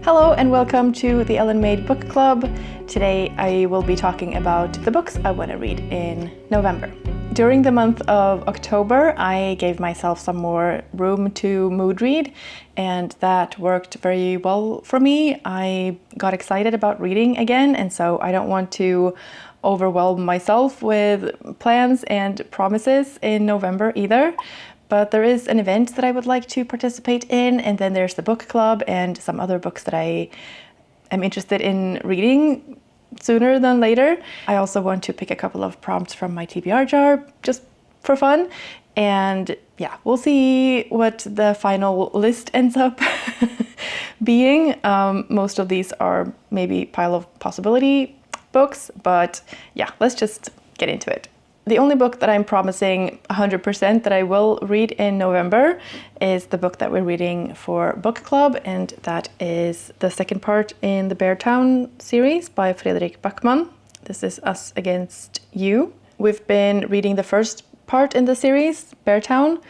Hello and welcome to the Ellenmade Book Club. Today I will be talking about the books I want to read in November. During the month of October, I gave myself some more room to mood read, and that worked very well for me. I got excited about reading again, and so I don't want to overwhelm myself with plans and promises in November either. But there is an event that I would like to participate in, and then there's the book club and some other books that I am interested in reading sooner than later. I also want to pick a couple of prompts from my TBR jar just for fun. And yeah, we'll see what the final list ends up being. Most of these are maybe pile of possibility books, but yeah, let's just get into it. The only book that I'm promising 100% that I will read in November is the book that we're reading for book club, and that is the second part in the Beartown series by Fredrik Backman. This is Us Against You. We've been reading the first part in the series, Beartown,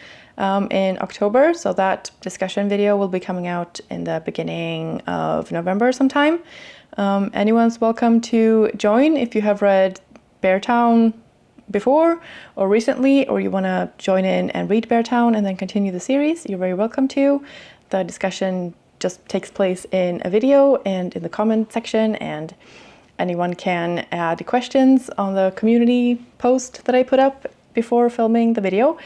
in October, so that discussion video will be coming out in the beginning of November sometime. Anyone's welcome to join if you have read Beartown before or recently, or you want to join in and read Beartown and then continue the series. You're very welcome to. The discussion just takes place in a video and in the comment section, and anyone can add questions on the community post that I put up before filming the video.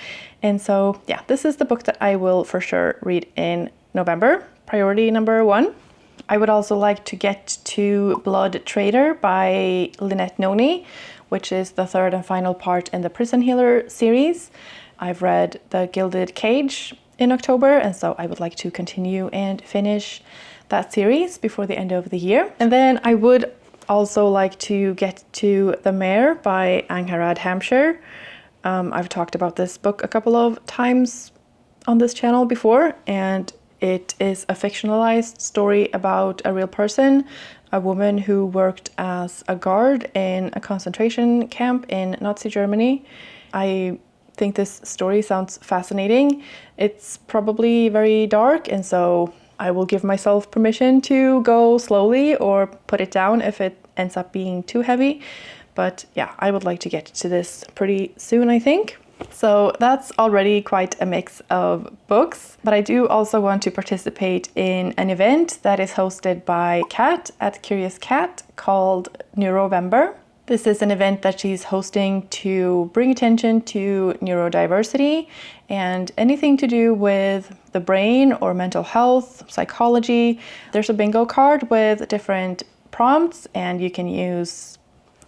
And so yeah, this is the book that I will for sure read in November. Priority number 1. I would also like to get to Blood Trader by Lynette Noni, which is the third and final part in the Prison Healer series. I've read The Gilded Cage in October, and so I would like to continue and finish that series before the end of the year. And then I would also like to get to The Mare by Angharad Hampshire. I've talked about this book a couple of times on this channel before, and it is a fictionalized story about a real person, a woman who worked as a guard in a concentration camp in Nazi Germany. I think this story sounds fascinating. It's probably very dark, and so I will give myself permission to go slowly or put it down if it ends up being too heavy. But yeah, I would like to get to this pretty soon, I think. So that's already quite a mix of books, but I do also want to participate in an event that is hosted by Kat at Curious Cat called Neurovember. This is an event that she's hosting to bring attention to neurodiversity and anything to do with the brain or mental health, psychology. There's a bingo card with different prompts, and you can use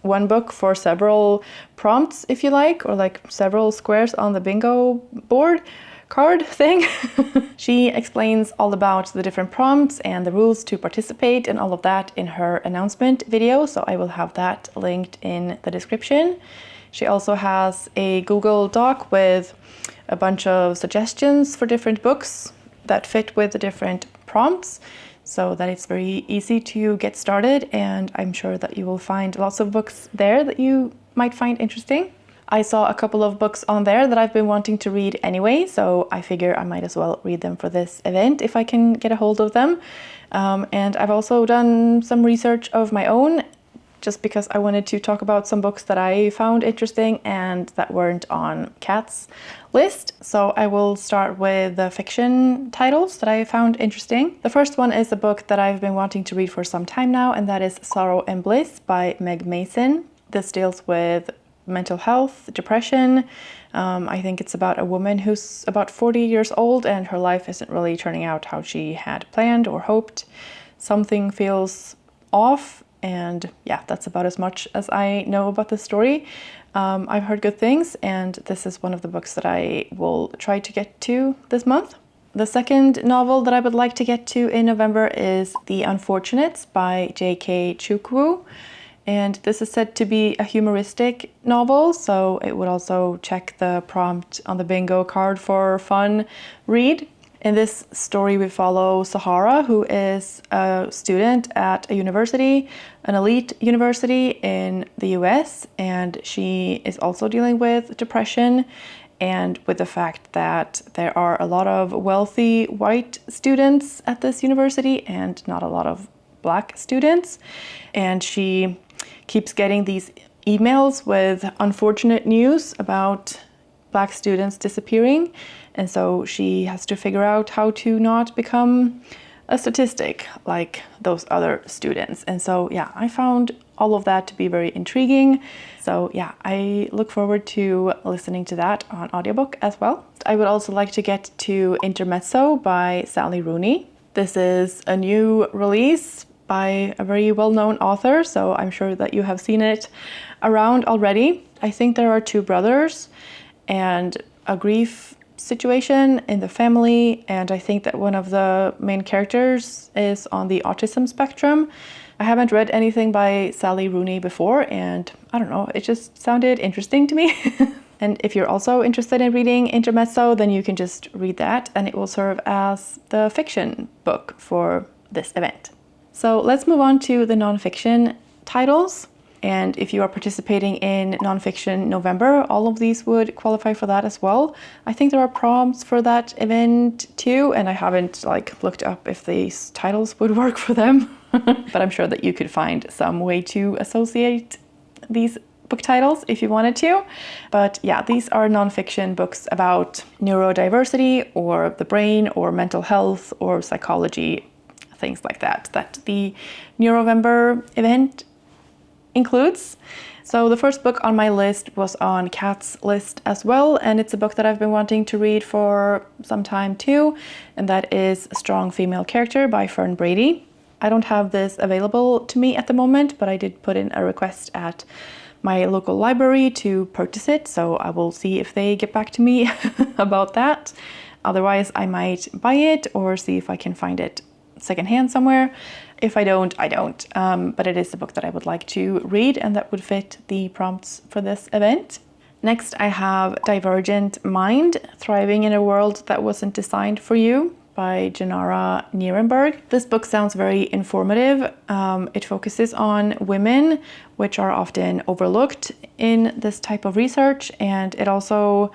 one book for several prompts if you like, or like several squares on the bingo board card thing. She explains all about the different prompts and the rules to participate and all of that in her announcement video, so I will have that linked in the description. She also has a Google Doc with a bunch of suggestions for different books that fit with the different prompts, so that it's very easy to get started, and I'm sure that you will find lots of books there that you might find interesting. I saw a couple of books on there that I've been wanting to read anyway, so I figure I might as well read them for this event if I can get a hold of them. And I've also done some research of my own, just because I wanted to talk about some books that I found interesting and that weren't on Kat's list. So I will start with the fiction titles that I found interesting. The first one is a book that I've been wanting to read for some time now, and that is Sorrow and Bliss by Meg Mason. This deals with mental health, depression. I think it's about a woman who's about 40 years old and her life isn't really turning out how she had planned or hoped. Something feels off. And yeah, that's about as much as I know about the story. I've heard good things, and this is one of the books that I will try to get to this month. The second novel that I would like to get to in November is The Unfortunates by J.K. Chukwu. And this is said to be a humoristic novel, so it would also check the prompt on the bingo card for fun read. In this story, we follow Sahara, who is a student at a university, an elite university in the US, and she is also dealing with depression and with the fact that there are a lot of wealthy white students at this university and not a lot of Black students. And she keeps getting these emails with unfortunate news about Black students disappearing. And so she has to figure out how to not become a statistic like those other students. And so, yeah, I found all of that to be very intriguing. So yeah, I look forward to listening to that on audiobook as well. I would also like to get to Intermezzo by Sally Rooney. This is a new release by a very well-known author, so I'm sure that you have seen it around already. I think there are two brothers and a grief situation in the family, and I think that one of the main characters is on the autism spectrum. I haven't read anything by Sally Rooney before, and I don't know, it just sounded interesting to me. And if you're also interested in reading Intermezzo, then you can just read that, and it will serve as the fiction book for this event. So let's move on to the nonfiction titles. And if you are participating in Nonfiction November, all of these would qualify for that as well. I think there are prompts for that event too, and I haven't looked up if these titles would work for them. But I'm sure that you could find some way to associate these book titles if you wanted to. But yeah, these are nonfiction books about neurodiversity or the brain or mental health or psychology, things like that the Neurovember event includes. So the first book on my list was on Kat's list as well, and it's a book that I've been wanting to read for some time too, and that is A Strong Female Character by Fern Brady. I don't have this available to me at the moment, but I did put in a request at my local library to purchase it, so I will see if they get back to me about that. Otherwise, I might buy it or see if I can find it secondhand somewhere. If I don't, I don't. But it is a book that I would like to read and that would fit the prompts for this event. Next, I have Divergent Mind, Thriving in a World That Wasn't Designed for You by Janara Nierenberg. This book sounds very informative. It focuses on women, which are often overlooked in this type of research, and it also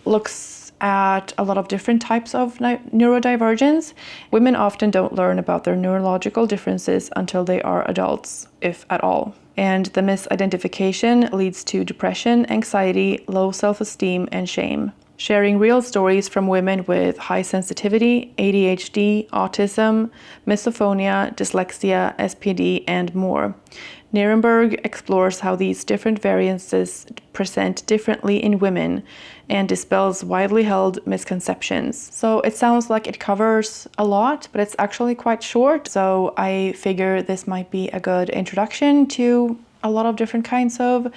looks at a lot of different types of neurodivergence. Women often don't learn about their neurological differences until they are adults, if at all. And the misidentification leads to depression, anxiety, low self-esteem, and shame. Sharing real stories from women with high sensitivity, ADHD, autism, misophonia, dyslexia, SPD, and more. Nierenberg explores how these different variances present differently in women and dispels widely held misconceptions. So it sounds like it covers a lot, but it's actually quite short. So I figure this might be a good introduction to a lot of different kinds of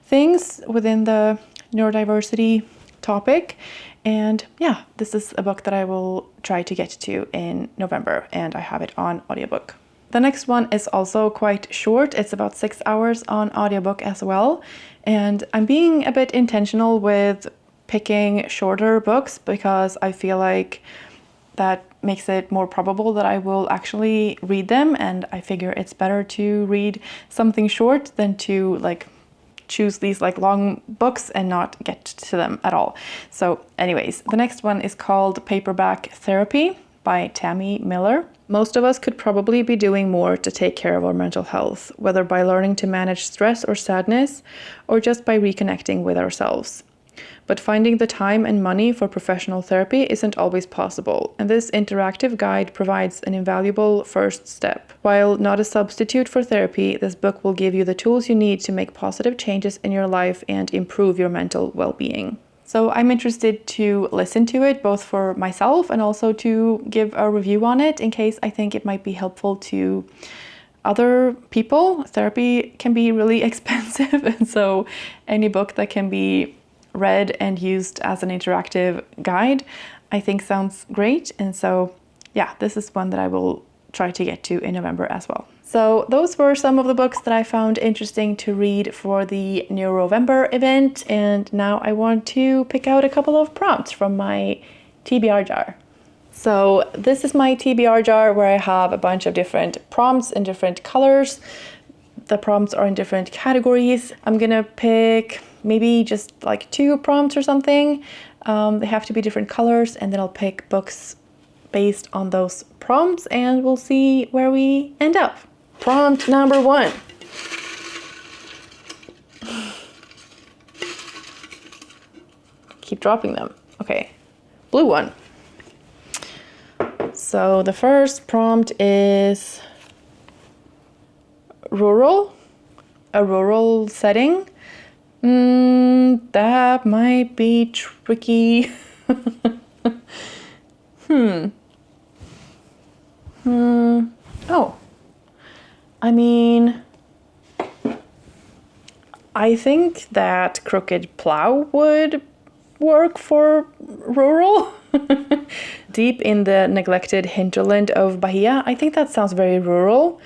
things within the neurodiversity topic. And yeah, this is a book that I will try to get to in November, and I have it on audiobook. The next one is also quite short. It's about 6 hours on audiobook as well. And I'm being a bit intentional with picking shorter books because I feel like that makes it more probable that I will actually read them. And I figure it's better to read something short than to choose these long books and not get to them at all. So anyways, the next one is called Paperback Therapy by Tammy Miller. Most of us could probably be doing more to take care of our mental health, whether by learning to manage stress or sadness, or just by reconnecting with ourselves. But finding the time and money for professional therapy isn't always possible, and this interactive guide provides an invaluable first step. While not a substitute for therapy, this book will give you the tools you need to make positive changes in your life and improve your mental well-being. So I'm interested to listen to it, both for myself and also to give a review on it in case I think it might be helpful to other people. Therapy can be really expensive, and so any book that can be read and used as an interactive guide, I think sounds great. And so yeah, this is one that I will try to get to in November as well. So those were some of the books that I found interesting to read for the Neurovember event, and now I want to pick out a couple of prompts from my TBR jar. So this is my TBR jar where I have a bunch of different prompts in different colors The prompts are in different categories. I'm gonna pick maybe just like 2 prompts or something. They have to be different colors, and then I'll pick books based on those prompts, and we'll see where we end up. Prompt number 1. Keep dropping them. Okay, blue one. So the first prompt is rural, a rural setting. That might be tricky. Oh, I mean, I think that Crooked Plow would work for rural. Deep in the neglected hinterland of Bahia. I think that sounds very rural.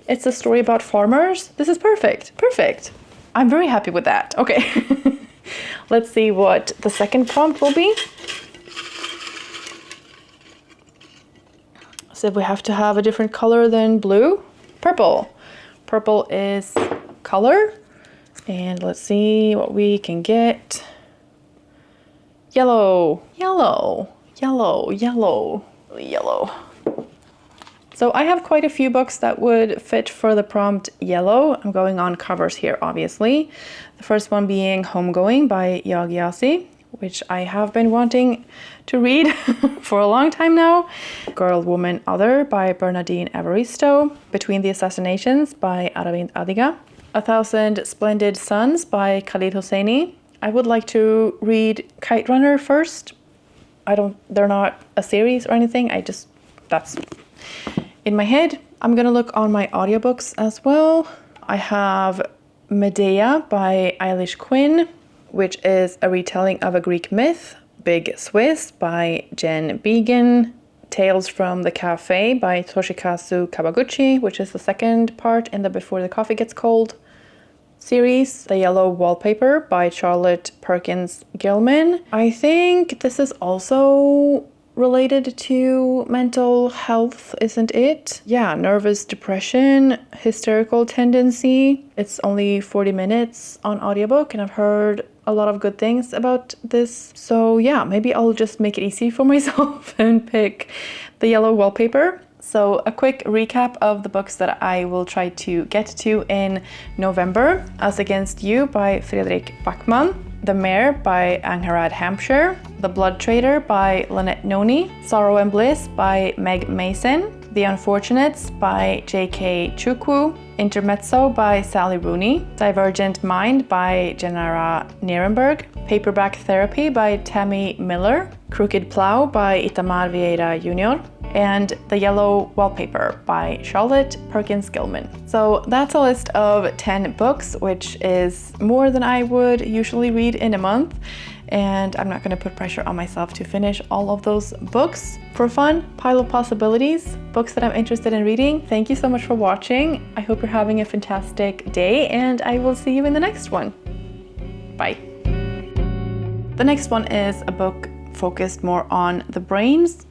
It's a story about farmers. This is perfect. Perfect. I'm very happy with that. Okay. Let's see what the second prompt will be. So we have to have a different color than blue. Purple. Purple is color. And let's see what we can get. Yellow, yellow, yellow, yellow, yellow. So I have quite a few books that would fit for the prompt yellow. I'm going on covers here, obviously. The first one being Homegoing by Yagyasi, which I have been wanting to read for a long time now. Girl, Woman, Other by Bernardine Evaristo. Between the Assassinations by Aravind Adiga. 1,000 Splendid Suns by Khalid Hosseini. I would like to read Kite Runner first. They're not a series or anything. That's in my head. I'm gonna look on my audiobooks as well. I have Medea by Eilish Quinn, which is a retelling of a Greek myth. Big Swiss by Jen Began. Tales from the Cafe by Toshikazu Kawaguchi, which is the second part in the Before the Coffee Gets Cold series. The Yellow Wallpaper by Charlotte Perkins Gilman. I think this is also related to mental health, isn't it? Yeah, nervous depression, hysterical tendency. It's only 40 minutes on audiobook, and I've heard a lot of good things about this. So yeah, maybe I'll just make it easy for myself and pick The Yellow Wallpaper. So a quick recap of the books that I will try to get to in November. As Against You by Fredrik Backman. The Mare by Angharad Hampshire. The Blood Trader by Lynette Noni. Sorrow and Bliss by Meg Mason. The Unfortunates by J.K. Chukwu. Intermezzo by Sally Rooney. Divergent Mind by Janara Nierenberg. Paperback Therapy by Tammy Miller. Crooked Plow by Itamar Vieira Jr. And The Yellow Wallpaper by Charlotte Perkins Gilman. So that's a list of 10 books, which is more than I would usually read in a month. And I'm not going to put pressure on myself to finish all of those books. For fun, pile of possibilities, books that I'm interested in reading. Thank you so much for watching. I hope you're having a fantastic day, and I will see you in the next one. Bye. The next one is a book focused more on the brains.